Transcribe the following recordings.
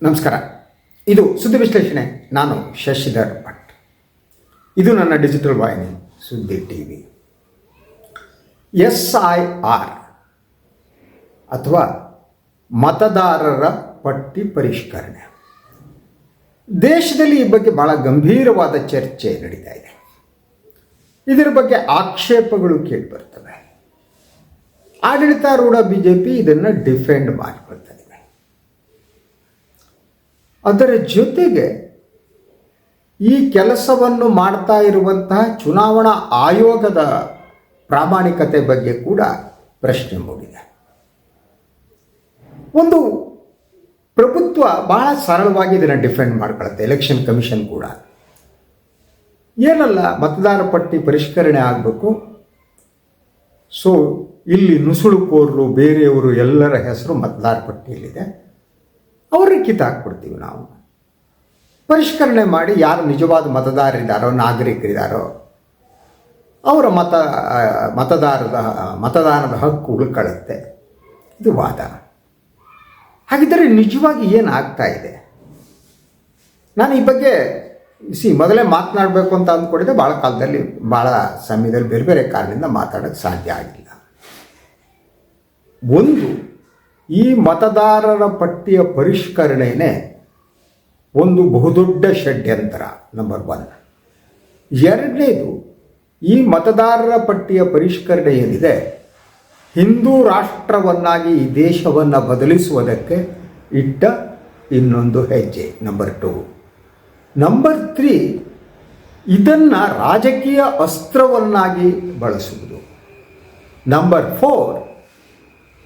ನಮಸ್ಕಾರ. ಇದು ಸುದ್ದಿ ವಿಶ್ಲೇಷಣೆ. ನಾನು ಶಶಿಧರ್ ಭಟ್. ಇದು ನನ್ನ ಡಿಜಿಟಲ್ ವಾಹಿನಿ ಸುದ್ದಿ ಟಿವಿ. SIR ಅಥವಾ ಮತದಾರರ ಪಟ್ಟಿ ಪರಿಷ್ಕರಣೆ. ದೇಶದಲ್ಲಿ ಈ ಬಗ್ಗೆ ಬಹಳ ಗಂಭೀರವಾದ ಚರ್ಚೆ ನಡೀತಾ ಇದೆ. ಇದರ ಬಗ್ಗೆ ಆಕ್ಷೇಪಗಳು ಕೇಳಿಬರ್ತವೆ. ಆಡಳಿತಾರೂಢ BJP ಇದನ್ನು ಡಿಫೆಂಡ್ ಮಾಡಿಕೊಳ್ತಾ ಇದೆ. ಅದರ ಜೊತೆಗೆ ಈ ಕೆಲಸವನ್ನು ಮಾಡ್ತಾ ಇರುವಂತಹ ಚುನಾವಣಾ ಆಯೋಗದ ಪ್ರಾಮಾಣಿಕತೆ ಬಗ್ಗೆ ಕೂಡ ಪ್ರಶ್ನೆ ಮೂಡಿದೆ. ಒಂದು ಪ್ರಭುತ್ವ ಬಹಳ ಸರಳವಾಗಿ ಇದನ್ನು ಡಿಫೆಂಡ್ ಮಾಡ್ಕೊಳ್ಳುತ್ತೆ. ಎಲೆಕ್ಷನ್ ಕಮಿಷನ್ ಕೂಡ ಏನಲ್ಲ, ಮತದಾರ ಪಟ್ಟಿ ಪರಿಷ್ಕರಣೆ ಆಗಬೇಕು, ಸೊ ಇಲ್ಲಿ ನುಸುಳುಕೋರರು ಬೇರೆಯವರು ಎಲ್ಲರ ಹೆಸರು ಮತದಾರ ಪಟ್ಟಿಯಲ್ಲಿದೆ, ಅವ್ರಿಗೆ ಕಿತ್ತಾಕ್ಬಿಡ್ತೀವಿ ನಾವು. ಪರಿಷ್ಕರಣೆ ಮಾಡಿ ಯಾರು ನಿಜವಾದ ಮತದಾರರಿದ್ದಾರೋ ನಾಗರಿಕರಿದ್ದಾರೋ ಅವರ ಮತದಾನದ ಹಕ್ಕು ಉಳ್ಕೊಳ್ಳುತ್ತೆ. ಇದು ವಾದ. ಹಾಗಿದ್ದರೆ ನಿಜವಾಗಿ ಏನಾಗ್ತಾ ಇದೆ? ನಾನು ಈ ಬಗ್ಗೆ ಮೊದಲೇ ಮಾತನಾಡಬೇಕು ಅಂತ ಅಂದ್ಕೊಂಡಿದ್ದೆ. ಭಾಳ ಕಾಲದಲ್ಲಿ ಭಾಳ ಸಮಯದಲ್ಲಿ ಬೇರೆ ಬೇರೆ ಕಾರಣದಿಂದ ಮಾತಾಡೋಕ್ಕೆ ಸಾಧ್ಯ ಆಗಿಲ್ಲ. ಒಂದು, ಈ ಮತದಾರರ ಪಟ್ಟಿಯ ಪರಿಷ್ಕರಣೆಯೇ ಒಂದು ಬಹುದೊಡ್ಡ ಷಡ್ಯಂತ್ರ, ನಂಬರ್ 1. ಎರಡನೇದು, ಈ ಮತದಾರರ ಪಟ್ಟಿಯ ಪರಿಷ್ಕರಣೆ ಏನಿದೆ, ಹಿಂದೂ ರಾಷ್ಟ್ರವನ್ನಾಗಿ ಈ ದೇಶವನ್ನು ಬದಲಿಸುವುದಕ್ಕೆ ಇಟ್ಟ ಇನ್ನೊಂದು ಹೆಜ್ಜೆ, ನಂಬರ್ 2. ನಂಬರ್ 3, ಇದನ್ನು ರಾಜಕೀಯ ಅಸ್ತ್ರವನ್ನಾಗಿ ಬಳಸುವುದು. ನಂಬರ್ 4,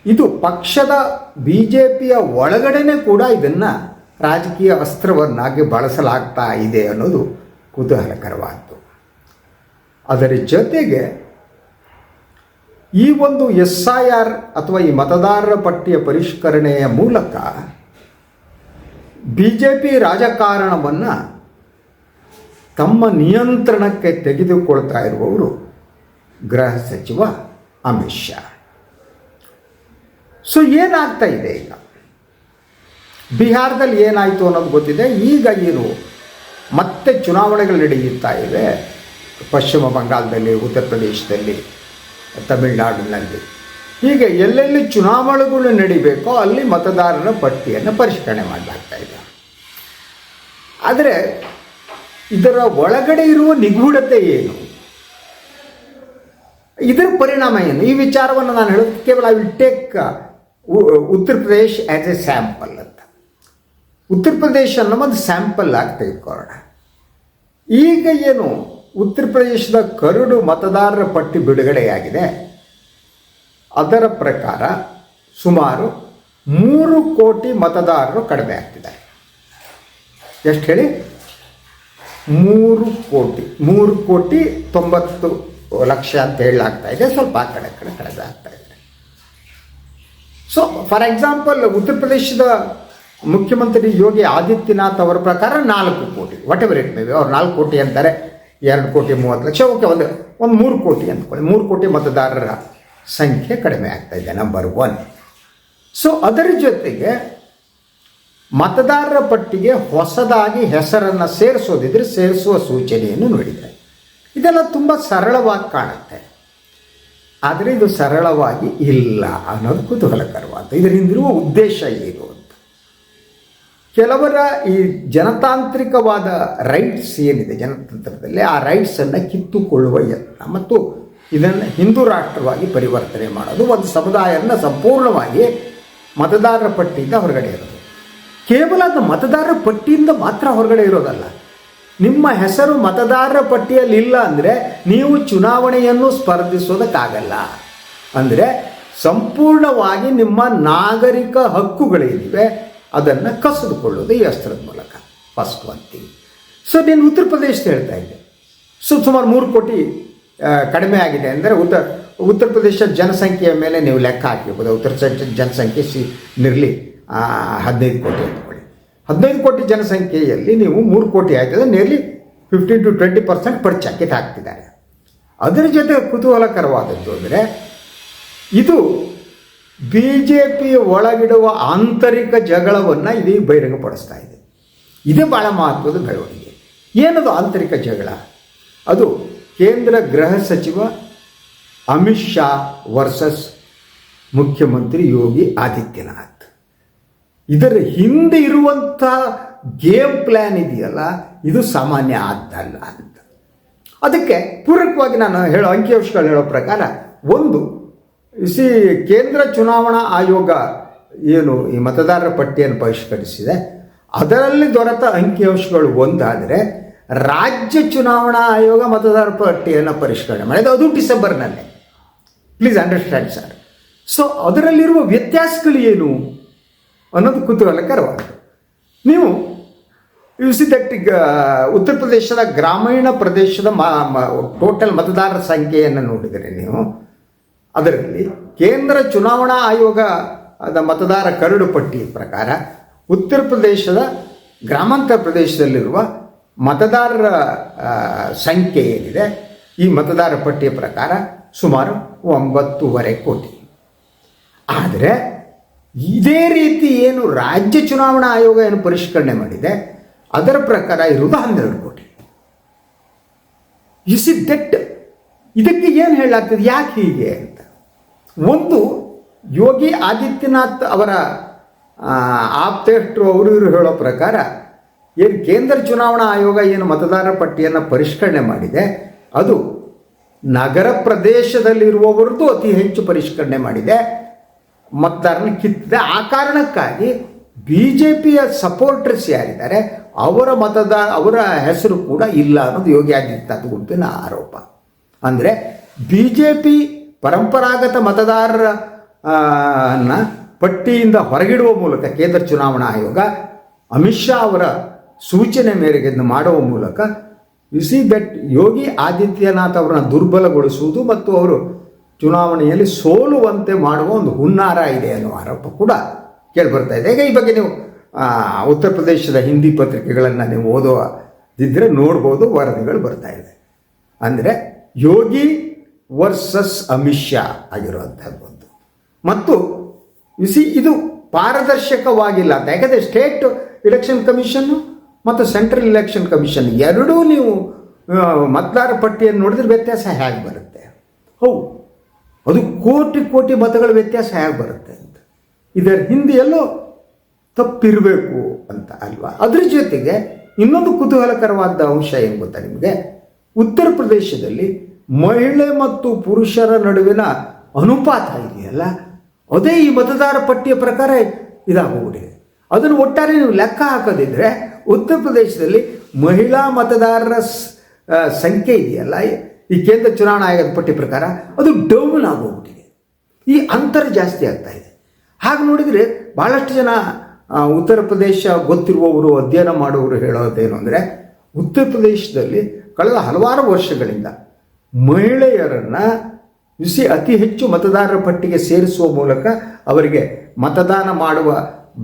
ಇದು ಪಕ್ಷದ BJPಯ ಒಳಗಡೆನೇ ಕೂಡ ಇದನ್ನು ರಾಜಕೀಯ ಅಸ್ತ್ರವನ್ನಾಗಿ ಬಳಸಲಾಗ್ತಾ ಇದೆ ಅನ್ನೋದು ಕುತೂಹಲಕರವಾದ್ದು. ಅದರ ಜೊತೆಗೆ ಈ ಒಂದು SIR ಅಥವಾ ಈ ಮತದಾರರ ಪಟ್ಟಿಯ ಪರಿಷ್ಕರಣೆಯ ಮೂಲಕ BJP ರಾಜಕಾರಣವನ್ನು ತಮ್ಮ ನಿಯಂತ್ರಣಕ್ಕೆ ತೆಗೆದುಕೊಳ್ತಾ ಇರುವವರು ಗೃಹ ಸಚಿವ ಅಮಿತ್ ಶಾ. ಸೊ ಏನಾಗ್ತಾ ಇದೆ ಈಗ? ಬಿಹಾರದಲ್ಲಿ ಏನಾಯಿತು ಅನ್ನೋದು ಗೊತ್ತಿದೆ. ಈಗ ಏನು ಮತ್ತೆ ಚುನಾವಣೆಗಳು ನಡೆಯುತ್ತಾ ಇವೆ. ಪಶ್ಚಿಮ ಬಂಗಾಳದಲ್ಲಿ, ಉತ್ತರ ಪ್ರದೇಶದಲ್ಲಿ, ತಮಿಳುನಾಡಿನಲ್ಲಿ, ಹೀಗೆ ಎಲ್ಲೆಲ್ಲಿ ಚುನಾವಣೆಗಳು ನಡೀಬೇಕೋ ಅಲ್ಲಿ ಮತದಾರರ ಪಟ್ಟಿಯನ್ನು ಪರಿಷ್ಕರಣೆ ಮಾಡಲಾಗ್ತಾ ಇದೆ. ಆದರೆ ಇದರ ಒಳಗಡೆ ಇರುವ ನಿಗೂಢತೆ ಏನು, ಇದರ ಪರಿಣಾಮ ಏನು, ಈ ವಿಚಾರವನ್ನು ನಾನು ಹೇಳೋದು ಕೇವಲ I will take Uttar Pradesh as A sample ಅಂತ. ಉತ್ತರ ಪ್ರದೇಶ ಅನ್ನೋ ಒಂದು ಸ್ಯಾಂಪಲ್ ಆಗಿ ತೆಗೆದುಕೊಳ್ಳೋಣ. ಈಗ ಏನು ಉತ್ತರ ಪ್ರದೇಶದ ಕರಡು ಮತದಾರರ ಪಟ್ಟಿ ಬಿಡುಗಡೆಯಾಗಿದೆ, ಅದರ ಪ್ರಕಾರ ಸುಮಾರು 3 ಕೋಟಿ ಮತದಾರರು ಕಡಿಮೆ ಆಗ್ತಿದ್ದಾರೆ. ಎಷ್ಟು ಹೇಳಿ? 3 ಕೋಟಿ 90 ಲಕ್ಷ ಅಂತ ಹೇಳಲಾಗ್ತಾ ಇದೆ. ಸ್ವಲ್ಪ ಆ ಕಡೆ ಕಡಿಮೆ ಆಗ್ತಾ ಇದೆ. ಸೊ ಫಾರ್ ಎಕ್ಸಾಂಪಲ್, ಉತ್ತರ ಪ್ರದೇಶದ ಮುಖ್ಯಮಂತ್ರಿ ಯೋಗಿ ಆದಿತ್ಯನಾಥ್ ಅವರ ಪ್ರಕಾರ 4 ಕೋಟಿ, what ever it may be. ಅವ್ರು 4 ಕೋಟಿ ಅಂತಾರೆ, 2 ಕೋಟಿ 30 ಲಕ್ಷ, ಓಕೆ, ಒಂದು 3 ಕೋಟಿ ಅಂದ್ಕೊಳ್ಳಿ. 3 ಕೋಟಿ ಮತದಾರರ ಸಂಖ್ಯೆ ಕಡಿಮೆ ಆಗ್ತಾ ಇದೆ, ನಂಬರ್ 1. ಸೊ ಅದರ ಜೊತೆಗೆ ಮತದಾರರ ಪಟ್ಟಿಗೆ ಹೊಸದಾಗಿ ಹೆಸರನ್ನು ಸೇರಿಸೋದಿದ್ರೆ ಸೇರಿಸುವ ಸೂಚನೆಯನ್ನು ನೋಡಿದೆ. ಇದೆಲ್ಲ ತುಂಬ ಸರಳವಾಗಿ ಕಾಣುತ್ತೆ, ಆದರೆ ಇದು ಸರಳವಾಗಿ ಇಲ್ಲ ಅನ್ನೋದು ಕುತೂಹಲಕರವಾದ. ಇದರ ಹಿಂದಿರುವ ಉದ್ದೇಶ ಏನು ಅಂತ. ಕೆಲವರ ಈ ಜನತಾಂತ್ರಿಕವಾದ ರೈಟ್ಸ್ ಏನಿದೆ ಜನತಂತ್ರದಲ್ಲಿ, ಆ ರೈಟ್ಸನ್ನು ಕಿತ್ತುಕೊಳ್ಳುವ ಯತ್ನ ಮತ್ತು ಇದನ್ನು ಹಿಂದೂ ರಾಷ್ಟ್ರವಾಗಿ ಪರಿವರ್ತನೆ ಮಾಡೋದು, ಒಂದು ಸಮುದಾಯವನ್ನು ಸಂಪೂರ್ಣವಾಗಿ ಮತದಾರರ ಪಟ್ಟಿಯಿಂದ ಹೊರಗಡೆ ಇರೋದು. ಕೇವಲ ಅದು ಮತದಾರರ ಪಟ್ಟಿಯಿಂದ ಮಾತ್ರ ಹೊರಗಡೆ ಇರೋದಲ್ಲ, ನಿಮ್ಮ ಹೆಸರು ಮತದಾರರ ಪಟ್ಟಿಯಲ್ಲಿ ಇಲ್ಲ ಅಂದರೆ ನೀವು ಚುನಾವಣೆಯನ್ನು ಸ್ಪರ್ಧಿಸೋದಕ್ಕಾಗಲ್ಲ. ಅಂದರೆ ಸಂಪೂರ್ಣವಾಗಿ ನಿಮ್ಮ ನಾಗರಿಕ ಹಕ್ಕುಗಳೇನಿವೆ ಅದನ್ನು ಕಸಿದುಕೊಳ್ಳೋದು ಈ ಅಸ್ತ್ರದ ಮೂಲಕ. First one thing. ಸೊ ನೀನು ಉತ್ತರ ಪ್ರದೇಶದ ಹೇಳ್ತಾ ಇದ್ದೆ. ಸೊ ಸುಮಾರು 3 ಕೋಟಿ ಕಡಿಮೆ ಆಗಿದೆ ಅಂದರೆ ಉತ್ತರ ಪ್ರದೇಶ ಜನಸಂಖ್ಯೆಯ ಮೇಲೆ ನೀವು ಲೆಕ್ಕ ಹಾಕಿರ್ಬೋದು. ಉತ್ತರ ಜನಸಂಖ್ಯೆ ನಿರ್ಲಿ 15 ಕೋಟಿ ಅಂದ್ಕೊಳ್ಳಿ. 15 ಕೋಟಿ ಜನಸಂಖ್ಯೆಯಲ್ಲಿ ನೀವು 3 ಕೋಟಿ ಆಯ್ತದೆ, ನಿಯರ್ಲಿ 15 to 20% ಪರ್ಚಕಿಟ್ ಹಾಕ್ತಿದ್ದಾರೆ. ಅದರ ಜೊತೆ ಕುತೂಹಲಕರವಾದದ್ದು ಅಂದರೆ ಇದು BJP ಒಳಗಿಡುವ ಆಂತರಿಕ ಜಗಳವನ್ನು ಇದು ಬಹಿರಂಗಪಡಿಸ್ತಾ ಇದೆ. ಇದೇ ಭಾಳ ಮಹತ್ವದ ಬೆಳವಣಿಗೆ. ಏನದು ಆಂತರಿಕ ಜಗಳ? ಅದು ಕೇಂದ್ರ ಗೃಹ ಸಚಿವ ಅಮಿತ್ ಶಾ ವರ್ಸಸ್ ಮುಖ್ಯಮಂತ್ರಿ ಯೋಗಿ ಆದಿತ್ಯನಾಥ್. ಇದರ ಹಿಂದೆ ಇರುವಂಥ ಗೇಮ್ ಪ್ಲ್ಯಾನ್ ಇದೆಯಲ್ಲ, ಇದು ಸಾಮಾನ್ಯ ಆದ್ದಲ್ಲ ಅಂತ. ಅದಕ್ಕೆ ಪೂರಕವಾಗಿ ನಾನು ಅಂಕಿಅಂಶಗಳು ಹೇಳೋ ಪ್ರಕಾರ, ಒಂದು ಕೇಂದ್ರ ಚುನಾವಣಾ ಆಯೋಗ ಏನು ಈ ಮತದಾರರ ಪಟ್ಟಿಯನ್ನು ಪರಿಷ್ಕರಿಸಿದೆ, ಅದರಲ್ಲಿ ದೊರೆತ ಅಂಕಿಅಂಶಗಳು ಒಂದಾದರೆ, ರಾಜ್ಯ ಚುನಾವಣಾ ಆಯೋಗ ಮತದಾರರ ಪಟ್ಟಿಯನ್ನು ಪರಿಷ್ಕರಣೆ ಮಾಡಿದೆ, ಅದು ಡಿಸೆಂಬರ್ನಲ್ಲೇ. Please understand sir. ಸೊ ಅದರಲ್ಲಿರುವ ವ್ಯತ್ಯಾಸಗಳು ಏನು ಅನ್ನೋದು ಕುತೂಹಲಕರವಾಗಿದೆ. ನೀವು ದಟ್ ಉತ್ತರ ಪ್ರದೇಶದ ಗ್ರಾಮೀಣ ಪ್ರದೇಶದ ಟೋಟಲ್ ಮತದಾರರ ಸಂಖ್ಯೆಯನ್ನು ನೋಡಿದರೆ ನೀವು, ಅದರಲ್ಲಿ ಕೇಂದ್ರ ಚುನಾವಣಾ ಆಯೋಗದ ಮತದಾರ ಕರಡು ಪಟ್ಟಿ ಪ್ರಕಾರ ಉತ್ತರ ಪ್ರದೇಶದ ಗ್ರಾಮಾಂತರ ಪ್ರದೇಶದಲ್ಲಿರುವ ಮತದಾರರ ಸಂಖ್ಯೆ ಏನಿದೆ, ಈ ಮತದಾರ ಪಟ್ಟಿಯ ಪ್ರಕಾರ ಸುಮಾರು 9.5 ಕೋಟಿ. ಆದರೆ ಇದೇ ರೀತಿ ಏನು ರಾಜ್ಯ ಚುನಾವಣಾ ಆಯೋಗ ಏನು ಪರಿಷ್ಕರಣೆ ಮಾಡಿದೆ, ಅದರ ಪ್ರಕಾರ ಇರುವುದು 12 ಕೋಟಿ. ದಟ್ ಇದಕ್ಕೆ ಏನು ಹೇಳಲಾಗ್ತದೆ, ಯಾಕೆ ಹೀಗೆ ಅಂತ? ಒಂದು, ಯೋಗಿ ಆದಿತ್ಯನಾಥ್ ಅವರ ಆಪ್ತೇಷ್ಟರು ಅವರು ಇವರು ಹೇಳೋ ಪ್ರಕಾರ, ಏನು ಕೇಂದ್ರ ಚುನಾವಣಾ ಆಯೋಗ ಏನು ಮತದಾರರ ಪಟ್ಟಿಯನ್ನು ಪರಿಷ್ಕರಣೆ ಮಾಡಿದೆ, ಅದು ನಗರ ಪ್ರದೇಶದಲ್ಲಿರುವವರದ್ದು ಅತಿ ಹೆಚ್ಚು ಪರಿಷ್ಕರಣೆ ಮಾಡಿದೆ, ಮತದಾರನ ಕಿತ್ತಿದೆ. ಆ ಕಾರಣಕ್ಕಾಗಿ BJPಯ ಸಪೋರ್ಟರ್ಸ್ ಯಾರಿದ್ದಾರೆ ಅವರ ಹೆಸರು ಕೂಡ ಇಲ್ಲ ಅನ್ನೋದು ಯೋಗಿ ಆದಿತ್ಯನಾಥ್ ಗುಂಪಿನ ಆರೋಪ. ಅಂದರೆ BJP ಪರಂಪರಾಗತ ಮತದಾರರ ಪಟ್ಟಿಯಿಂದ ಹೊರಗಿಡುವ ಮೂಲಕ ಕೇಂದ್ರ ಚುನಾವಣಾ ಆಯೋಗ ಅಮಿತ್ ಶಾ ಅವರ ಸೂಚನೆ ಮೇರೆಗೆ ಮಾಡುವ ಮೂಲಕ ದಟ್ ಯೋಗಿ ಆದಿತ್ಯನಾಥ್ ಅವರನ್ನು ದುರ್ಬಲಗೊಳಿಸುವುದು ಮತ್ತು ಅವರು ಚುನಾವಣೆಯಲ್ಲಿ ಸೋಲುವಂತೆ ಮಾಡುವ ಒಂದು ಹುನ್ನಾರ ಇದೆ ಅನ್ನುವ ಆರೋಪ ಕೂಡ ಕೇಳಿಬರ್ತಾ ಇದೆ. ಈಗ ಈ ಬಗ್ಗೆ ನೀವು ಉತ್ತರ ಪ್ರದೇಶದ ಹಿಂದಿ ಪತ್ರಿಕೆಗಳನ್ನು ನೀವು ಓದೋದಿದ್ದರೆ ನೋಡ್ಬೋದು, ವರದಿಗಳು ಬರ್ತಾ ಇದೆ. ಅಂದರೆ ಯೋಗಿ ವರ್ಸಸ್ ಅಮಿತ್ ಶಾ ಆಗಿರುವಂಥದ್ದು ಒಂದು. ಮತ್ತು ಇದು ಪಾರದರ್ಶಕವಾಗಿಲ್ಲ ಅಂತ. ಯಾಕಂದರೆ ಸ್ಟೇಟ್ ಎಲೆಕ್ಷನ್ ಕಮಿಷನ್ನು ಮತ್ತು ಸೆಂಟ್ರಲ್ ಎಲೆಕ್ಷನ್ ಕಮಿಷನ್ ಎರಡೂ ನೀವು ಮತದಾರ ಪಟ್ಟಿಯನ್ನು ನೋಡಿದ್ರೆ ವ್ಯತ್ಯಾಸ ಹೇಗೆ ಬರುತ್ತೆ? ಹೌದು, ಅದು ಕೋಟಿ ಮತಗಳ ವ್ಯತ್ಯಾಸ ಹೇಗೆ ಬರುತ್ತೆ ಅಂತ. ಇದರ ಹಿಂದೆ ಎಲ್ಲೋ ತಪ್ಪಿರಬೇಕು ಅಂತ ಅಲ್ವಾ? ಅದ್ರ ಜೊತೆಗೆ ಇನ್ನೊಂದು ಕುತೂಹಲಕರವಾದ ಅಂಶ ಏನು ಗೊತ್ತಾ ನಿಮಗೆ? ಉತ್ತರ ಪ್ರದೇಶದಲ್ಲಿ ಮಹಿಳೆ ಮತ್ತು ಪುರುಷರ ನಡುವಿನ ಅನುಪಾತ ಇದೆಯಲ್ಲ, ಅದೇ ಈ ಮತದಾರ ಪಟ್ಟಿಯ ಪ್ರಕಾರ ಇದಾಗೋಗ್ಬಿಟ್ಟಿದೆ. ಅದನ್ನು ಒಟ್ಟಾರೆ ನೀವು ಲೆಕ್ಕ ಹಾಕೋದಿದ್ರೆ ಉತ್ತರ ಪ್ರದೇಶದಲ್ಲಿ ಮಹಿಳಾ ಮತದಾರರ ಸಂಖ್ಯೆ ಇದೆಯಲ್ಲ, ಈ ಕೇಂದ್ರ ಚುನಾವಣಾ ಆಯೋಗದ ಪಟ್ಟಿ ಪ್ರಕಾರ ಅದು ಡೌನ್ ಆಗೋಗ್ಬಿಟ್ಟಿದೆ. ಈ ಅಂತರ ಜಾಸ್ತಿ ಆಗ್ತಾ ಇದೆ. ಹಾಗೆ ನೋಡಿದರೆ ಭಾಳಷ್ಟು ಜನ ಉತ್ತರ ಪ್ರದೇಶ ಗೊತ್ತಿರುವವರು, ಅಧ್ಯಯನ ಮಾಡುವವರು ಹೇಳೋದೇನು ಅಂದರೆ, ಉತ್ತರ ಪ್ರದೇಶದಲ್ಲಿ ಕಳೆದ ಹಲವಾರು ವರ್ಷಗಳಿಂದ ಮಹಿಳೆಯರನ್ನು ಅತಿ ಹೆಚ್ಚು ಮತದಾರರ ಪಟ್ಟಿಗೆ ಸೇರಿಸುವ ಮೂಲಕ ಅವರಿಗೆ ಮತದಾನ ಮಾಡುವ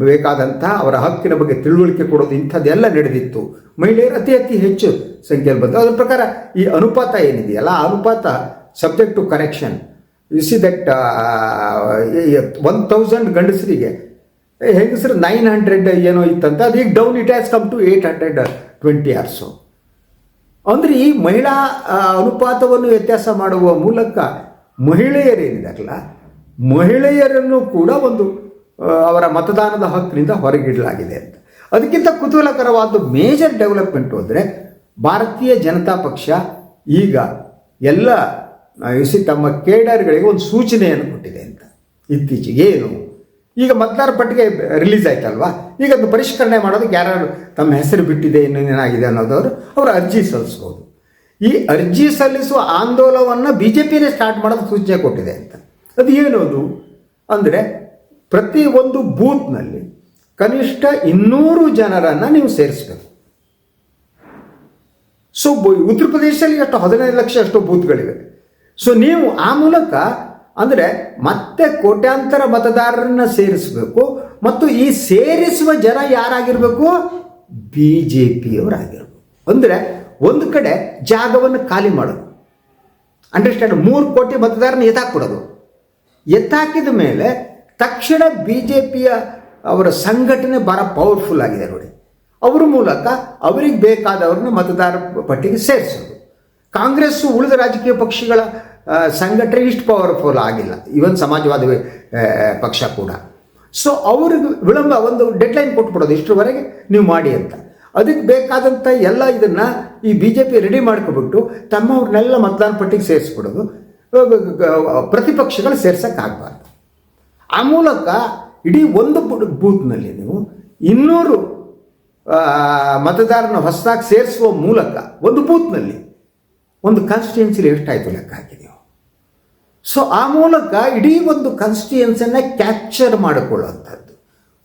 ಬೇಕಾದಂತಹ ಅವರ ಹಕ್ಕಿನ ಬಗ್ಗೆ ತಿಳುವಳಿಕೆ ಕೊಡೋದು, ಇಂಥದ್ದೆಲ್ಲ ನಡೆದಿತ್ತು. ಮಹಿಳೆಯರು ಅತಿ ಹೆಚ್ಚು ಸಂಖ್ಯೆಯಲ್ಲಿ ಬಂತು. ಅದರ ಪ್ರಕಾರ ಈ ಅನುಪಾತ ಏನಿದೆಯಲ್ಲ, ಆ ಅನುಪಾತ ಸಬ್ಜೆಕ್ಟ್ ಟು ಕರೆಕ್ಷನ್. ದಟ್ 1000 ಗಂಡಸರಿಗೆ ಹೆಂಗಸರು 900 ಏನೋ ಇತ್ತಂತ, ಅದು ಈಗ down it has come to 820 or so. ಅಂದರೆ ಈ ಮಹಿಳಾ ಅನುಪಾತವನ್ನು ವ್ಯತ್ಯಾಸ ಮಾಡುವ ಮೂಲಕ ಮಹಿಳೆಯರೇನಿದಾರಲ್ಲ, ಮಹಿಳೆಯರನ್ನು ಕೂಡ ಒಂದು ಅವರ ಮತದಾನದ ಹಕ್ಕಿನಿಂದ ಹೊರಗಿಡಲಾಗಿದೆ ಅಂತ. ಅದಕ್ಕಿಂತ ಕುತೂಹಲಕರವಾದ ಮೇಜರ್ ಡೆವಲಪ್ಮೆಂಟು ಅಂದರೆ, ಭಾರತೀಯ ಜನತಾ ಪಕ್ಷ ಈಗ ಎಲ್ಲ ತಮ್ಮ ಕೇಡರ್ಗಳಿಗೆ ಒಂದು ಸೂಚನೆಯನ್ನು ಕೊಟ್ಟಿದೆ ಅಂತ. ಇತ್ತೀಚೆಗೆ ಏನು, ಈಗ ಮತದಾರ ಪಟ್ಟಿಗೆ ರಿಲೀಸ್ ಆಯ್ತಲ್ವಾ, ಈಗ ಅದು ಪರಿಷ್ಕರಣೆ ಮಾಡೋದಕ್ಕೆ ಯಾರು ತಮ್ಮ ಹೆಸರು ಬಿಟ್ಟಿದೆ, ಇನ್ನೇನಾಗಿದೆ ಅನ್ನೋದವರು ಅವರು ಅರ್ಜಿ ಸಲ್ಲಿಸ್ಬೋದು. ಈ ಅರ್ಜಿ ಸಲ್ಲಿಸುವ ಆಂದೋಲನವನ್ನು BJPನೇ ಸ್ಟಾರ್ಟ್ ಮಾಡೋದು ಸೂಚನೆ ಕೊಟ್ಟಿದೆ ಅಂತ. ಅದು ಏನದು ಅಂದರೆ, ಪ್ರತಿ ಒಂದು ಬೂತ್ನಲ್ಲಿ ಕನಿಷ್ಠ 200 ಜನರನ್ನು ನೀವು ಸೇರಿಸಬೇಕು. ಸೊ ಉತ್ತರ ಪ್ರದೇಶದಲ್ಲಿ ಅಷ್ಟು 15 ಲಕ್ಷ ಅಷ್ಟು ಬೂತ್ಗಳಿವೆ. ಸೊ ನೀವು ಆ ಮೂಲಕ ಅಂದರೆ ಮತ್ತೆ ಕೋಟ್ಯಾಂತರ ಮತದಾರರನ್ನ ಸೇರಿಸಬೇಕು. ಮತ್ತು ಈ ಸೇರಿಸುವ ಜನ ಯಾರಾಗಿರಬೇಕು? BJPಯವರಾಗಿರಬೇಕು. ಅಂದರೆ ಒಂದು ಕಡೆ ಜಾಗವನ್ನು ಖಾಲಿ ಮಾಡೋದು, ಅಂಡರ್ಸ್ಟ್ಯಾಂಡ್, 3 ಕೋಟಿ ಮತದಾರನ ಎತ್ತಾಕ್ಬಿಡೋದು. ಎತ್ತಾಕಿದ ಮೇಲೆ ತಕ್ಷಣ BJPಯ ಅವರ ಸಂಘಟನೆ ಭಾಳ ಪವರ್ಫುಲ್ ಆಗಿದೆ ನೋಡಿ. ಅವರ ಮೂಲಕ ಅವರಿಗೆ ಬೇಕಾದವ್ರನ್ನ ಮತದಾರ ಪಟ್ಟಿಗೆ ಸೇರಿಸೋದು. ಕಾಂಗ್ರೆಸ್ಸು ಉಳಿದ ರಾಜಕೀಯ ಪಕ್ಷಗಳ ಸಂಘಟನೆ ಇಷ್ಟು ಪವರ್ಫುಲ್ ಆಗಿಲ್ಲ, ಇವನ್ ಸಮಾಜವಾದಿ ಪಕ್ಷ ಕೂಡ. ಸೊ ಅವ್ರಿಗೆ ವಿಳಂಬ ಒಂದು ಡೆಡ್ಲೈನ್ ಕೊಟ್ಬಿಡೋದು, ಇಷ್ಟರವರೆಗೆ ನೀವು ಮಾಡಿ ಅಂತ. ಅದಕ್ಕೆ ಬೇಕಾದಂಥ ಎಲ್ಲ ಇದನ್ನು ಈ BJP ರೆಡಿ ಮಾಡ್ಕೊಬಿಟ್ಟು ತಮ್ಮವ್ರನ್ನೆಲ್ಲ ಮತದಾನ ಪಟ್ಟಿಗೆ ಸೇರಿಸ್ಬಿಡೋದು, ಪ್ರತಿಪಕ್ಷಗಳು ಸೇರ್ಸೋಕ್ಕಾಗಬಾರ್ದು. ಆ ಮೂಲಕ ಇಡೀ ಒಂದು ಬೂತ್ನಲ್ಲಿ ನೀವು 200 ಮತದಾರನ ಹೊಸದಾಗಿ ಸೇರಿಸುವ ಮೂಲಕ ಒಂದು ಬೂತ್ನಲ್ಲಿ ಒಂದು ಕಾನ್ಸ್ಟಿಟ್ಯೂನ್ಸಿಲಿ ಎಷ್ಟಾಯಿತು ಲೆಕ್ಕ ಹಾಕಿದೆವು. ಸೊ ಆ ಮೂಲಕ ಇಡೀ ಒಂದು ಕಾನ್ಸ್ಟಿಟ್ಯೂನ್ಸಿಯನ್ನು ಕ್ಯಾಪ್ಚರ್ ಮಾಡಿಕೊಳ್ಳುವಂಥದ್ದು.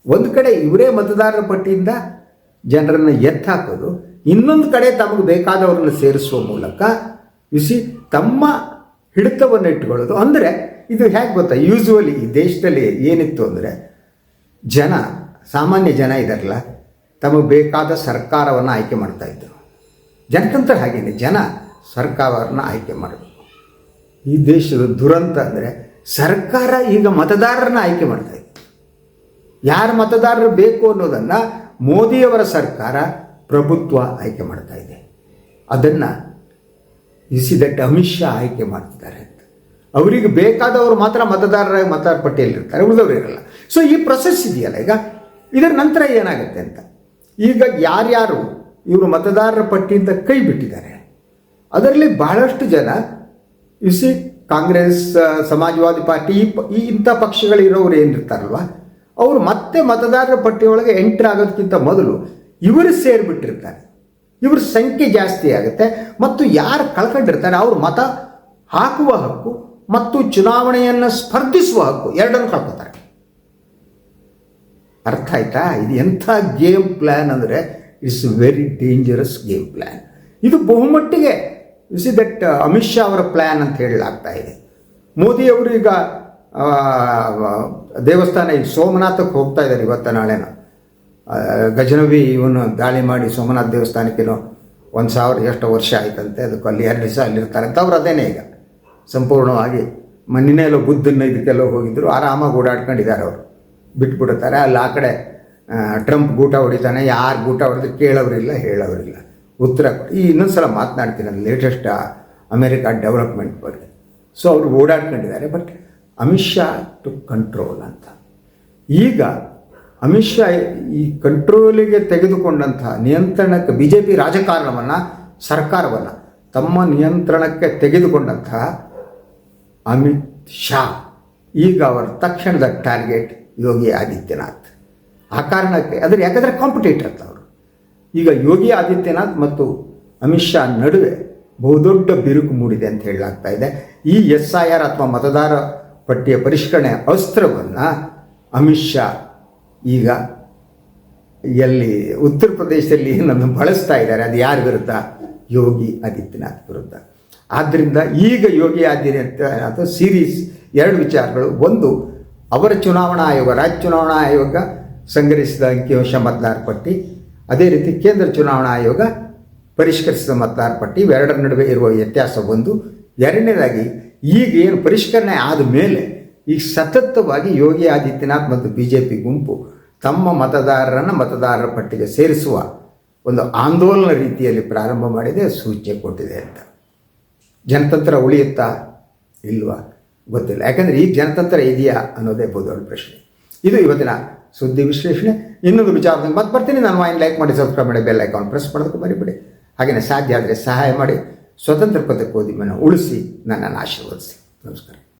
ಒಂದು ಕಡೆ ಇವರೇ ಮತದಾರರ ಪಟ್ಟಿಯಿಂದ ಜನರನ್ನು ಎತ್ತಾಕೋದು, ಇನ್ನೊಂದು ಕಡೆ ತಮಗೆ ಬೇಕಾದವ್ರನ್ನ ಸೇರಿಸುವ ಮೂಲಕ ತಮ್ಮ ಹಿಡಿತವನ್ನು ಇಟ್ಕೊಳ್ಳೋದು. ಅಂದರೆ ಇದು ಹೇಗೆ ಗೊತ್ತಾ, ಯೂಶ್ವಲಿ ಈ ದೇಶದಲ್ಲಿ ಏನಿತ್ತು ಅಂದರೆ ಸಾಮಾನ್ಯ ಜನ ಇದಾರಲ್ಲ, ತಮಗೆ ಬೇಕಾದ ಸರ್ಕಾರವನ್ನು ಆಯ್ಕೆ ಮಾಡ್ತಾಯಿದ್ರು. ಜನತಂತ್ರ ಹಾಗೇನೆ, ಜನ ಸರ್ಕಾರವನ್ನು ಆಯ್ಕೆ ಮಾಡಬೇಕು. ಈ ದೇಶದ ದುರಂತ ಅಂದರೆ ಸರ್ಕಾರ ಈಗ ಮತದಾರರನ್ನ ಆಯ್ಕೆ ಮಾಡ್ತಾಯಿದೆ. ಯಾರು ಮತದಾರರು ಬೇಕು ಅನ್ನೋದನ್ನು ಮೋದಿಯವರ ಸರ್ಕಾರ ಪ್ರಭುತ್ವ ಆಯ್ಕೆ ಮಾಡ್ತಾ ಇದೆ. ಅದನ್ನು ದಟ್ ಅಮಿತ್ ಶಾ ಆಯ್ಕೆ ಮಾಡ್ತಿದ್ದಾರೆ ಅಂತ. ಅವರಿಗೆ ಬೇಕಾದವರು ಮಾತ್ರ ಮತದಾರ ಪಟ್ಟಿಯಲ್ಲಿರ್ತಾರೆ, ಉಳಿದವರು ಇರಲ್ಲ. ಸೊ ಈ ಪ್ರೊಸೆಸ್ ಇದೆಯಲ್ಲ, ಈಗ ಇದರ ನಂತರ ಏನಾಗುತ್ತೆ ಅಂತ, ಈಗ ಯಾರ್ಯಾರು ಇವರು ಮತದಾರರ ಪಟ್ಟಿಯಿಂದ ಕೈ ಬಿಟ್ಟಿದ್ದಾರೆ ಅದರಲ್ಲಿ ಬಹಳಷ್ಟು ಜನ ಕಾಂಗ್ರೆಸ್, ಸಮಾಜವಾದಿ ಪಾರ್ಟಿ, ಇಂಥ ಪಕ್ಷಗಳಿರೋರು ಏನಿರ್ತಾರಲ್ವ, ಅವರು ಮತ್ತೆ ಮತದಾರರ ಪಟ್ಟಿಯೊಳಗೆ ಎಂಟ್ರಿ ಆಗೋದಕ್ಕಿಂತ ಮೊದಲು ಇವರು ಸೇರಿಬಿಟ್ಟಿರ್ತಾರೆ. ಇವ್ರ ಸಂಖ್ಯೆ ಜಾಸ್ತಿ ಆಗುತ್ತೆ ಮತ್ತು ಯಾರು ಕಳ್ಕೊಂಡಿರ್ತಾರೆ ಅವರು ಮತ ಹಾಕುವ ಹಕ್ಕು ಮತ್ತು ಚುನಾವಣೆಯನ್ನು ಸ್ಪರ್ಧಿಸುವ ಹಕ್ಕು ಎರಡನ್ನು ಕಳ್ಕೊತಾರೆ. ಅರ್ಥ ಆಯ್ತಾ? ಇದು ಎಂಥ ಗೇಮ್ ಪ್ಲ್ಯಾನ್ ಅಂದರೆ it's very dangerous game plan. ಇದು ಬಹುಮಟ್ಟಿಗೆ ದಟ್ ಅಮಿತ್ ಶಾ ಅವರ ಪ್ಲ್ಯಾನ್ ಅಂತ ಹೇಳಲಾಗ್ತಾ ಇದೆ. ಮೋದಿಯವರು ಈಗ ದೇವಸ್ಥಾನ ಈ ಸೋಮನಾಥಕ್ಕೆ ಹೋಗ್ತಾ ಇದ್ದಾರೆ ಇವತ್ತು ನಾಳೆನ. ಗಜನವಿ ಇವನು ದಾಳಿ ಮಾಡಿ ಸೋಮನಾಥ ದೇವಸ್ಥಾನಕ್ಕೇನೋ 1000 ಎಷ್ಟು ವರ್ಷ ಆಯ್ತಂತೆ, ಅದಕ್ಕೆ ಅಲ್ಲಿ 2 ದಿವಸ ಅಲ್ಲಿರ್ತಾರೆ ಅಂತ ಅವ್ರು ಅದೇನೇ ಈಗ ಸಂಪೂರ್ಣವಾಗಿ. ಮೊನ್ನೆ ಎಲ್ಲೋ ಬುದ್ಧನ ಇದಕ್ಕೆಲ್ಲ ಹೋಗಿದ್ದರು, ಆರಾಮಾಗಿ ಓಡಾಡ್ಕೊಂಡಿದ್ದಾರೆ. ಅವರು ಬಿಟ್ಬಿಡುತ್ತಾರೆ. ಅಲ್ಲಿ ಆ ಕಡೆ ಟ್ರಂಪ್ ಗೂಟ ಹೊಡಿತಾನೆ, ಯಾರು ಗೂಟ ಹೊಡೆದು ಕೇಳೋರಿಲ್ಲ ಹೇಳೋರಿಲ್ಲ, ಉತ್ತರ ಕೊಡಿ. ಇನ್ನೊಂದು ಸಲ ಮಾತನಾಡ್ತೀನಿ ಅದು ಲೇಟೆಸ್ಟ್ ಅಮೇರಿಕಾ ಡೆವಲಪ್ಮೆಂಟ್ ಬಗ್ಗೆ. ಸೊ ಅವರು ಓಡಾಡ್ಕೊಂಡಿದ್ದಾರೆ. But Amit Shah to control ಅಂತ. ಈಗ ಅಮಿತ್ ಶಾ ಈ ಕಂಟ್ರೋಲಿಗೆ ತೆಗೆದುಕೊಂಡಂತಹ ನಿಯಂತ್ರಣಕ್ಕೆ BJP ರಾಜಕಾರಣವನ್ನು, ಸರ್ಕಾರವನ್ನು ತಮ್ಮ ನಿಯಂತ್ರಣಕ್ಕೆ ತೆಗೆದುಕೊಂಡಂತಹ ಅಮಿತ್ ಶಾ ಈಗ ಅವರ ತಕ್ಷಣದ ಟಾರ್ಗೆಟ್ ಯೋಗಿ ಆದಿತ್ಯನಾಥ್. ಆ ಕಾರಣಕ್ಕೆ ಯಾಕಂದರೆ ಕಾಂಪಿಟೇಟರ್ ಅಂತ ಅವರು. ಈಗ ಯೋಗಿ ಆದಿತ್ಯನಾಥ್ ಮತ್ತು ಅಮಿತ್ ಶಾ ನಡುವೆ ಬಹುದೊಡ್ಡ ಬಿರುಕು ಮೂಡಿದೆ ಅಂತ ಹೇಳಲಾಗ್ತಾ ಇದೆ. ಈ SIR ಅಥವಾ ಮತದಾರ ಪಟ್ಟಿಯ ಪರಿಷ್ಕರಣೆ ಅಸ್ತ್ರವನ್ನು ಅಮಿತ್ ಶಾ ಈಗ ಎಲ್ಲಿ ಉತ್ತರ ಪ್ರದೇಶದಲ್ಲಿ ಏನನ್ನು ಬಳಸ್ತಾ ಇದ್ದಾರೆ, ಅದು ಯಾರ ವಿರುದ್ಧ? ಯೋಗಿ ಆದಿತ್ಯನಾಥ್ ವಿರುದ್ಧ. ಆದ್ದರಿಂದ ಈಗ ಯೋಗಿ ಆದಿತ್ಯನಾಥ್ ಸೀರೀಸ್ 2 ವಿಚಾರಗಳು. ಒಂದು, ಅವರ ಚುನಾವಣಾ ಆಯೋಗ, ರಾಜ್ಯ ಚುನಾವಣಾ ಆಯೋಗ ಸಂಗ್ರಹಿಸಿದ ಅಂಕಿಅಂಶ ಮತದಾರ ಪಟ್ಟಿ, ಅದೇ ರೀತಿ ಕೇಂದ್ರ ಚುನಾವಣಾ ಆಯೋಗ ಪರಿಷ್ಕರಿಸಿದ ಮತದಾರ ಪಟ್ಟಿ, ಇವೆರಡರ ನಡುವೆ ಇರುವ ವ್ಯತ್ಯಾಸ ಒಂದು. ಎರಡನೇದಾಗಿ ಈಗ ಏನು ಪರಿಷ್ಕರಣೆ ಆದ ಮೇಲೆ ಈಗ ಸತತವಾಗಿ ಯೋಗಿ ಆದಿತ್ಯನಾಥ್ ಮತ್ತು BJP ಗುಂಪು ತಮ್ಮ ಮತದಾರರನ್ನು ಮತದಾರರ ಪಟ್ಟಿಗೆ ಸೇರಿಸುವ ಒಂದು ಆಂದೋಲನ ರೀತಿಯಲ್ಲಿ ಪ್ರಾರಂಭ ಮಾಡಿದೆ, ಸೂಚನೆ ಕೊಟ್ಟಿದೆ ಅಂತ. ಜನತಂತ್ರ ಉಳಿಯುತ್ತಾ ಇಲ್ವಾ ಗೊತ್ತಿಲ್ಲ. ಯಾಕಂದರೆ ಈ ಜನತಂತ್ರ ಇದೆಯಾ ಅನ್ನೋದೇ ಬಹುದೊಡ್ಡ ಪ್ರಶ್ನೆ. ಇದು ಇವತ್ತಿನ ಸುದ್ದಿ ವಿಶ್ಲೇಷಣೆ. ಇನ್ನೊಂದು ವಿಚಾರದಿಂದ ಮತ್ತೆ ಬರ್ತೀನಿ. ನಾನು ವಾಯಿನ್ ಲೈಕ್ ಮಾಡಿ, ಸಬ್ಸ್ಕ್ರೈಬ್ ಮಾಡಿ, ಬೆಲ್ ಐಕಾನ್ ಪ್ರೆಸ್ ಮಾಡೋದಕ್ಕೆ ಮರಿಬೇಡಿ. ಹಾಗೆಯೇ ಸಾಧ್ಯ ಆದರೆ ಸಹಾಯ ಮಾಡಿ, ಸ್ವತಂತ್ರ ಪದಕೋದ್ಯಮವನ್ನು ಉಳಿಸಿ ನನ್ನನ್ನು ಆಶೀರ್ವದಿಸಿ. ನಮಸ್ಕಾರ.